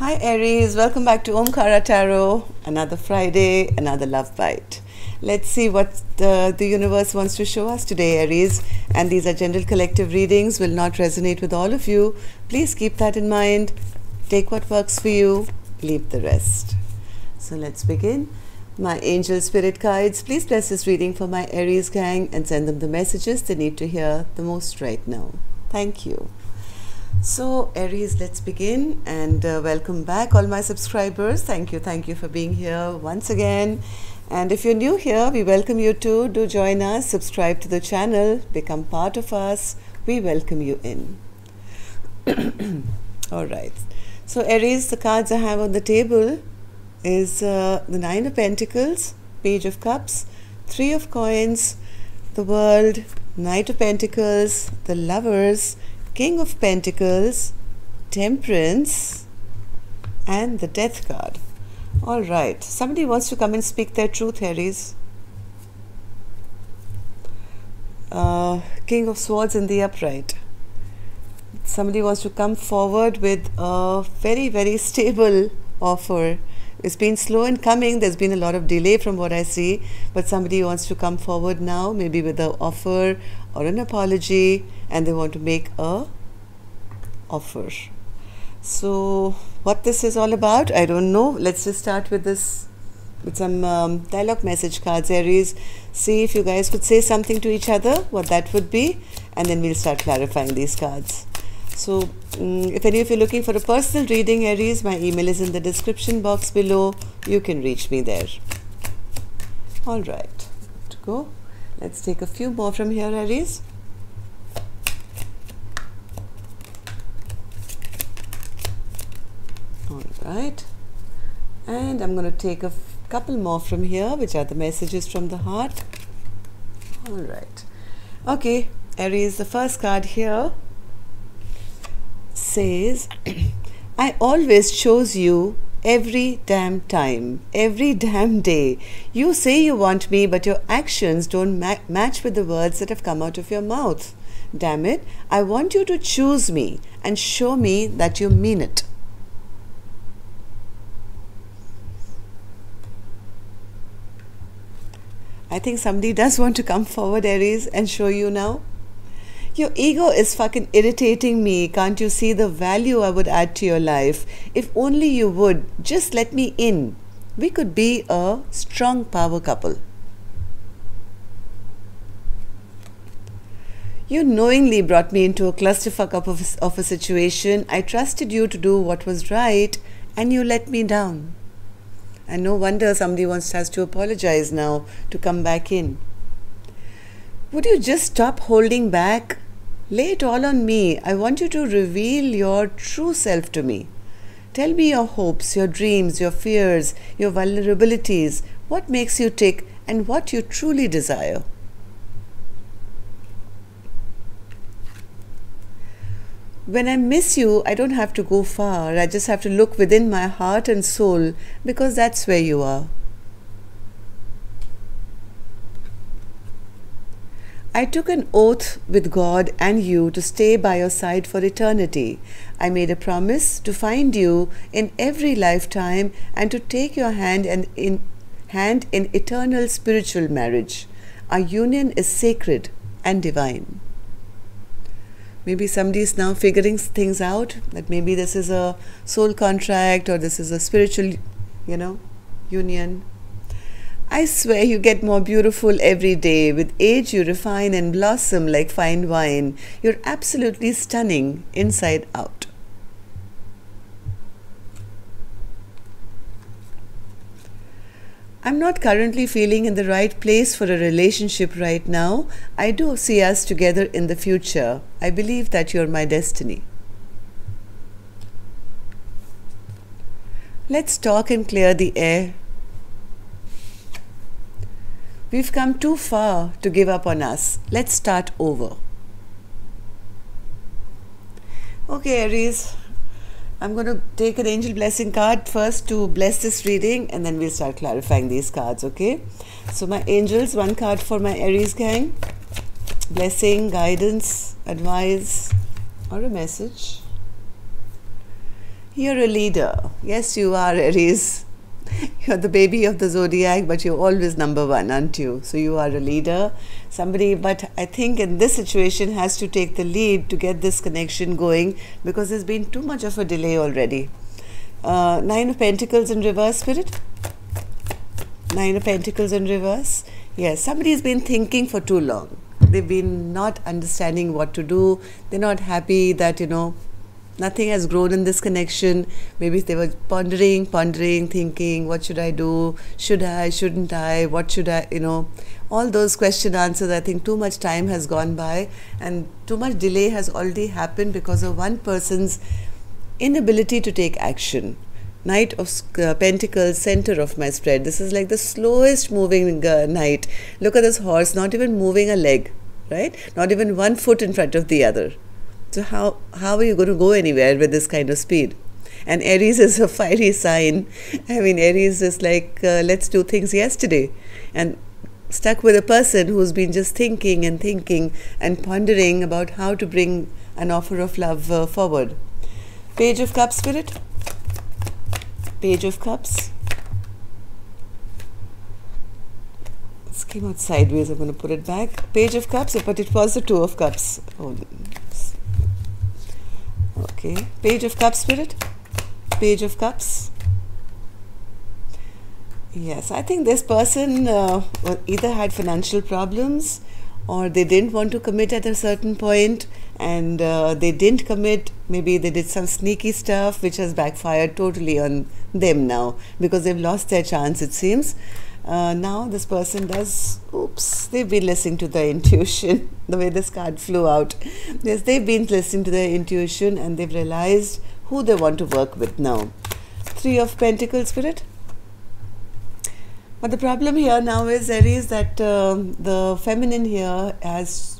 Hi Aries, welcome back to Omkara Tarot. Another Friday, another love bite. Let's see what the universe wants to show us today, Aries. And these are general collective readings, will not resonate with all of you. Please keep that in mind. Take what works for you, leave the rest. So let's begin. My angel spirit guides, please bless this reading for my Aries gang and send them the messages they need to hear the most right now. Thank you. So Aries, let's begin, and welcome back all my subscribers. Thank you for being here once again. And if you're new here, we welcome you too. Do join us, subscribe to the channel, become part of us. We welcome you in. All right. So Aries, the cards I have on the table is the Nine of Pentacles, Page of Cups, Three of Coins, the World, Knight of Pentacles, the Lovers, King of Pentacles, Temperance, and the Death card. All right. Somebody wants to come and speak their truth, Aries. King of Swords in the upright. Somebody wants to come forward with a very, very stable offer. It's been slow in coming. There's been a lot of delay from what I see. But somebody wants to come forward now, maybe with an offer or an apology, and they want to make a offer. So what this is all about, I don't know. Let's just start with this, with some dialogue message cards, Aries. See if you guys could say something to each other, what that would be, and then we'll start clarifying these cards. So if any of you are looking for a personal reading, Aries, my email is in the description box below. You can reach me there. All right, to go. Let's take a few more from here, Aries. All right, and I'm going to take a couple more from here, which are the messages from the heart. All right. Okay, Aries, the first card here says, I always chose you every damn time, every damn day. You say you want me, but your actions don't match with the words that have come out of your mouth. Damn it, I want you to choose me and show me that you mean it. I think somebody does want to come forward, Aries, and show you now. Your ego is fucking irritating me. Can't you see the value I would add to your life? If only you would just let me in. We could be a strong power couple. You knowingly brought me into a clusterfuck of a situation. I trusted you to do what was right, and you let me down. And no wonder somebody has to apologize now to come back in. Would you just stop holding back? Lay it all on me. I want you to reveal your true self to me. Tell me your hopes, your dreams, your fears, your vulnerabilities, what makes you tick, and what you truly desire. When I miss you, I don't have to go far. I just have to look within my heart and soul, because that's where you are. I took an oath with God and you to stay by your side for eternity. I made a promise to find you in every lifetime and to take your hand in eternal spiritual marriage. Our union is sacred and divine. Maybe somebody is now figuring things out, that maybe this is a soul contract or this is a spiritual, union. I swear you get more beautiful every day. With age you refine and blossom like fine wine. You're absolutely stunning inside out. I'm not currently feeling in the right place for a relationship right now. I do see us together in the future. I believe that you're my destiny. Let's talk and clear the air. We've come too far to give up on us. Let's start over. Okay, Aries. I'm going to take an angel blessing card first to bless this reading, and then we'll start clarifying these cards, okay? So my angels, one card for my Aries gang. Blessing, guidance, advice, or a message. You're a leader. Yes, you are, Aries. You're the baby of the zodiac, but you're always number one, aren't you? So you are a leader. Somebody, but I think in this situation has to take the lead to get this connection going, because there's been too much of a delay already. Nine of Pentacles in reverse, Spirit. Nine of Pentacles in reverse. Yes, somebody's been thinking for too long. They've been not understanding what to do. They're not happy that, nothing has grown in this connection. Maybe they were pondering, thinking, what should I do? Should I? Shouldn't I? What should I? All those question answers. I think too much time has gone by and too much delay has already happened because of one person's inability to take action. Knight of Pentacles, center of my spread. This is like the slowest moving knight. Look at this horse, not even moving a leg, right? Not even one foot in front of the other. So how are you going to go anywhere with this kind of speed? And Aries is a fiery sign. I mean, Aries is like, let's do things yesterday. And stuck with a person who's been just thinking and pondering about how to bring an offer of love forward. Page of Cups, Spirit. Page of Cups. This came out sideways. I'm going to put it back. Page of Cups, but it was the Two of Cups. Oh, okay. Page of Cups, Spirit. Page of Cups. Yes, I think this person either had financial problems or they didn't want to commit at a certain point, and they didn't commit. Maybe they did some sneaky stuff which has backfired totally on them now because they've lost their chance, it seems. Now this person they've been listening to their intuition. The way this card flew out. Yes, they've been listening to their intuition and they've realized who they want to work with now. Three of Pentacles, Spirit. But the problem here now is, Aries, that the feminine here has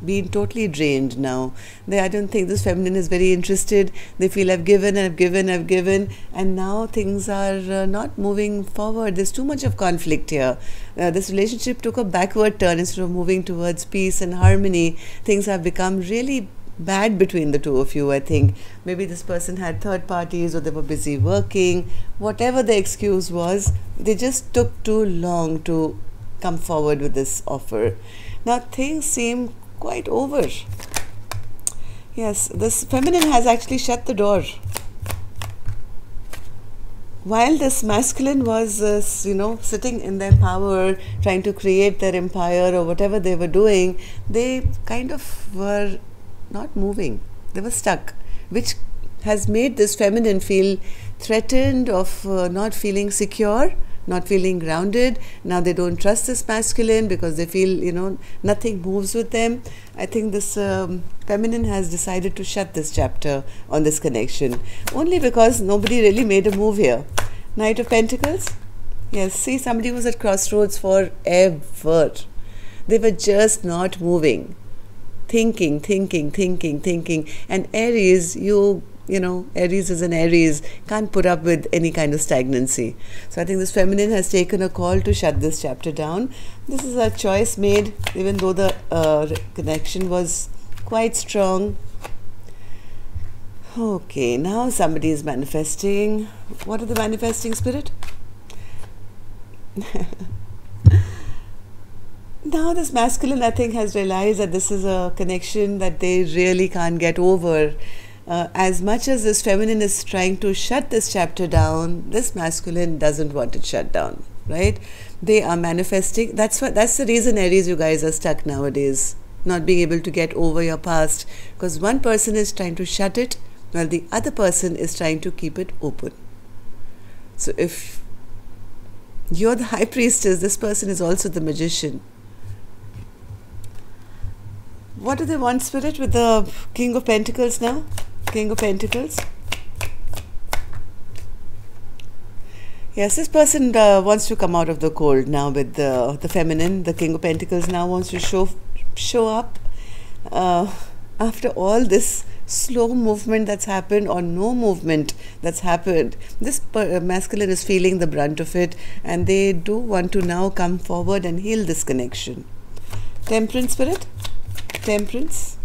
been totally drained now. I don't think this feminine is very interested. They feel I've given, and now things are not moving forward. There's too much of conflict here. This relationship took a backward turn instead of moving towards peace and harmony. Things have become really bad between the two of you, I think. Maybe this person had third parties or they were busy working. Whatever the excuse was, they just took too long to come forward with this offer. Now things seem quite over. Yes, this feminine has actually shut the door. While this masculine was, sitting in their power, trying to create their empire or whatever they were doing, they kind of were not moving. They were stuck, which has made this feminine feel threatened of not feeling secure, not feeling grounded. Now they don't trust this masculine because they feel, nothing moves with them. I think this feminine has decided to shut this chapter on this connection, only because nobody really made a move here. Knight of Pentacles. Yes, see, somebody was at crossroads forever. They were just not moving. Thinking. And Aries, Aries is an Aries, can't put up with any kind of stagnancy. So I think this feminine has taken a call to shut this chapter down. This is a choice made, even though the connection was quite strong. Okay, now somebody is manifesting. What are they manifesting, Spirit? Now this masculine, I think, has realized that this is a connection that they really can't get over. As much as this feminine is trying to shut this chapter down, this masculine doesn't want it shut down, right? They are manifesting. That's the reason, Aries, you guys are stuck nowadays, not being able to get over your past, because one person is trying to shut it while the other person is trying to keep it open. So if you're the High Priestess, this person is also the Magician. What do they want, Spirit, with the King of Pentacles now? King of Pentacles. Yes, this person wants to come out of the cold now with the feminine. The King of Pentacles now wants to show up after all this slow movement that's happened, or no movement that's happened. This masculine is feeling the brunt of it, and they do want to now come forward and heal this connection. Temperance, Spirit. Temperance.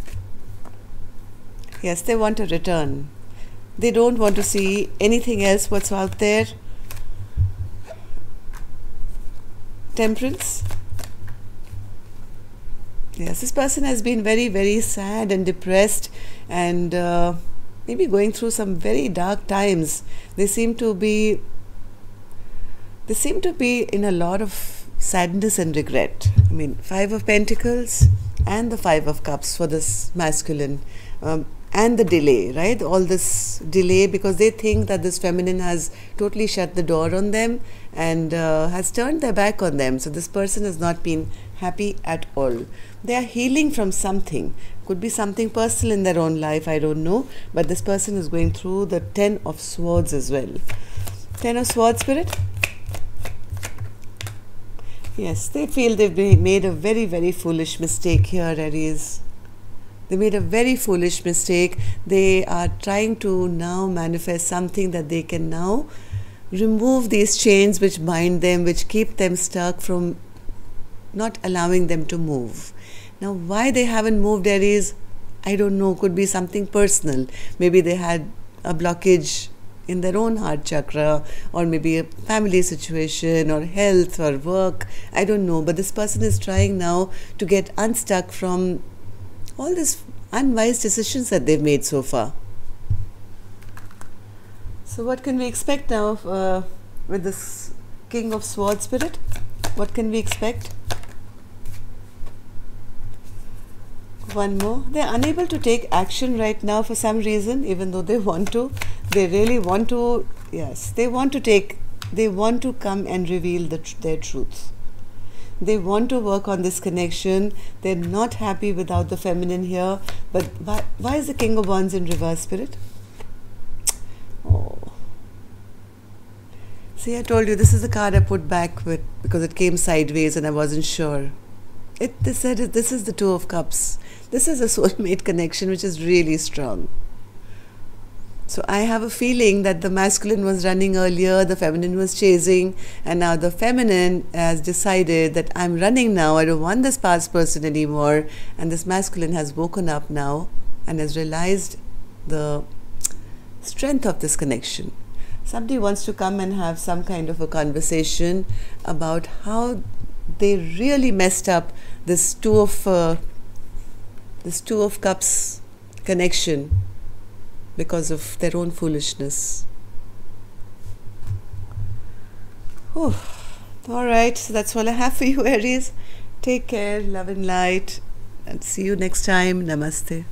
Yes, they want a return. They don't want to see anything else what's out there. Temperance. Yes, this person has been very, very sad and depressed, and maybe going through some very dark times. They seem to be in a lot of sadness and regret. I mean, Five of Pentacles and the Five of Cups for this masculine, and the delay, right? All this delay because they think that this feminine has totally shut the door on them and has turned their back on them. So this person has not been happy at all. They are healing from something. Could be something personal in their own life, I don't know. But this person is going through the Ten of Swords as well. Ten of Swords, Spirit. Yes, they feel they've made a very, very foolish mistake here, Aries. They made a very foolish mistake. They are trying to now manifest something that they can now remove these chains which bind them, which keep them stuck from not allowing them to move. Now, why they haven't moved, Aries, I don't know. Could be something personal. Maybe they had a blockage in their own heart chakra, or maybe a family situation, or health, or work. I don't know. But this person is trying now to get unstuck from all these unwise decisions that they've made so far. So what can we expect now with this King of Swords, Spirit? What can we expect? One more. They're unable to take action right now for some reason, even though they want to. They really want to. Yes, they want to come and reveal their truth. They want to work on this connection. They're not happy without the feminine here. But why is the King of Wands in reverse, Spirit? Oh. See, I told you this is the card I put back with because it came sideways and I wasn't sure. They said this is the Two of Cups. This is a soulmate connection which is really strong. So I have a feeling that the masculine was running earlier, the feminine was chasing, and now the feminine has decided that I'm running now, I don't want this past person anymore, and this masculine has woken up now and has realized the strength of this connection. Somebody wants to come and have some kind of a conversation about how they really messed up this Two of Cups connection because of their own foolishness. All right, so that's all I have for you, Aries. Take care, love and light, and see you next time. Namaste.